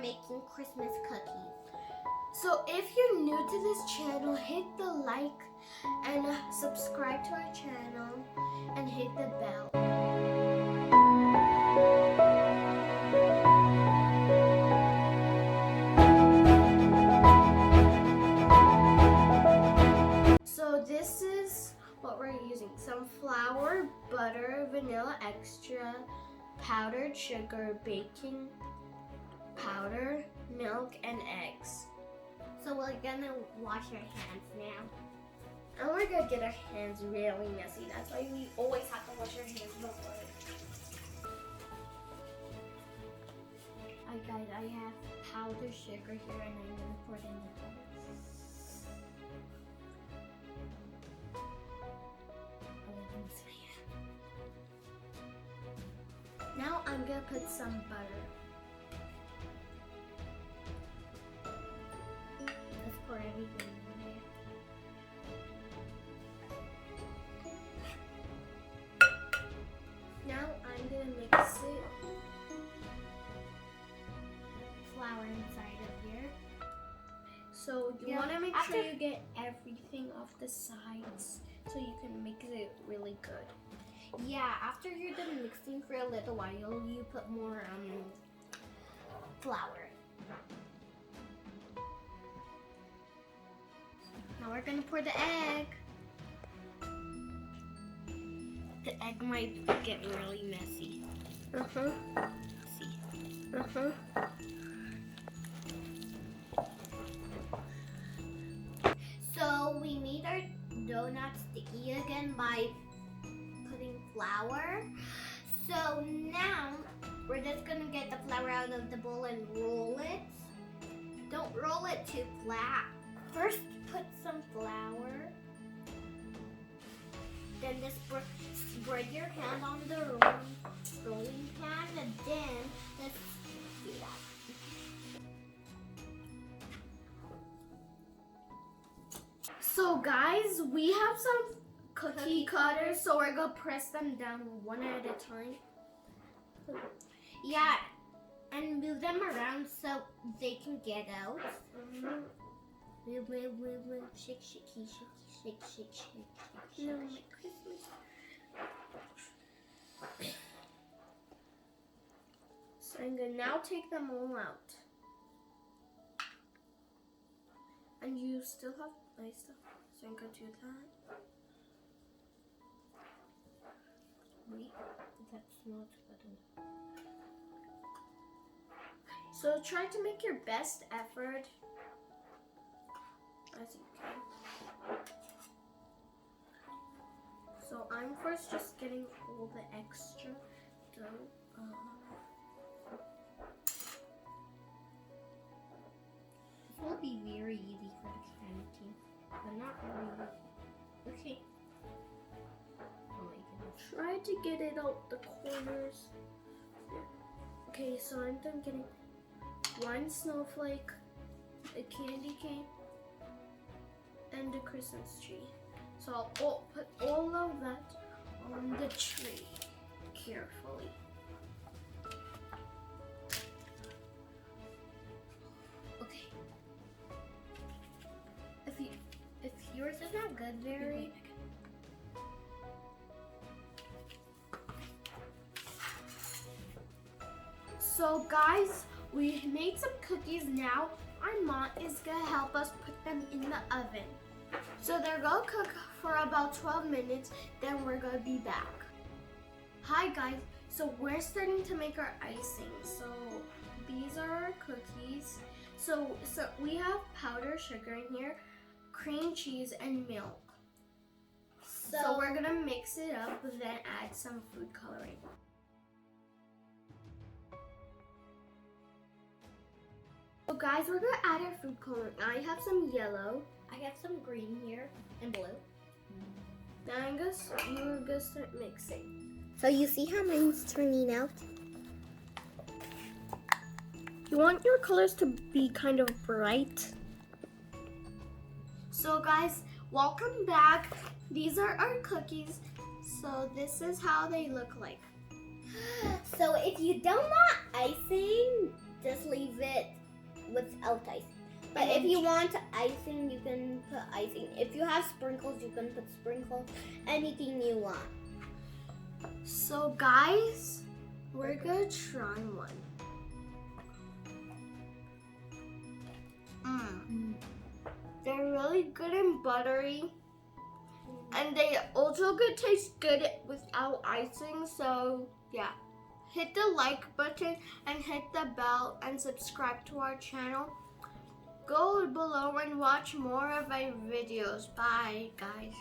making Christmas cookies. So if you're new to this channel, hit the like and subscribe to our channel and hit the bell. So this is what we're using: some flour, butter, vanilla extra, powdered sugar, baking powder, milk, and eggs. So we're gonna wash our hands now. And we're gonna get our hands really messy. That's why we always have to wash our hands before. Alright guys, I have powdered sugar here and I'm gonna pour it in the bowl. Now I'm gonna put some butter. Let's pour everything in there. Now I'm gonna mix it. Flour inside of here. So you Yeah, wanna make after- sure you get everything off the sides so you can mix it really good. Yeah, after you're done mixing for a little while, you put more flour. Now we're gonna pour the egg. The egg might get really messy. See? So we made our donuts sticky again by putting flour. So now we're just gonna get the flour out of the bowl and roll it. Don't roll it too flat. First put some flour. Then just spread your hand on the rolling pan and then let's do that. So guys, we have some cookie cutters, so we're gonna press them down one at a time. Yeah, and move them around so they can get out. Move. Shake, shake, shake, shake, shake. No, my Christmas. So I'm gonna now take them all out. And you still have nice stuff. So I'm gonna do that. Wait, that's not good. So try to make your best effort as you can. So I'm first just getting all the extra dough. This will be very easy for the candy, but not really. Okay. Oh my goodness. Try to get it out the corners. Okay, so I'm done getting one snowflake, a candy cane, and a Christmas tree. So I'll put all of that on the tree carefully. Okay. If yours is not good, very. So guys, we made some cookies now. Our mom is gonna help us put them in the oven. So they're gonna cook for about 12 minutes, then we're gonna be back. Hi guys, so we're starting to make our icing. So these are our cookies. So we have powdered sugar in here, cream cheese, and milk. So we're gonna mix it up, then add some food coloring. So guys, we're gonna add our food coloring. I have some yellow. I have some green here and blue. Now you're gonna start mixing. So you see how mine's turning out? You want your colors to be kind of bright. So guys, welcome back. These are our cookies. So this is how they look like. So if you don't want icing, just leave it without icing. But if you want icing, you can put icing. If you have sprinkles, you can put sprinkles. Anything you want. So guys, we're gonna try one. They're really good and buttery. And they also could taste good without icing. So yeah, hit the like button and hit the bell and subscribe to our channel. Go below and watch more of our videos. Bye guys.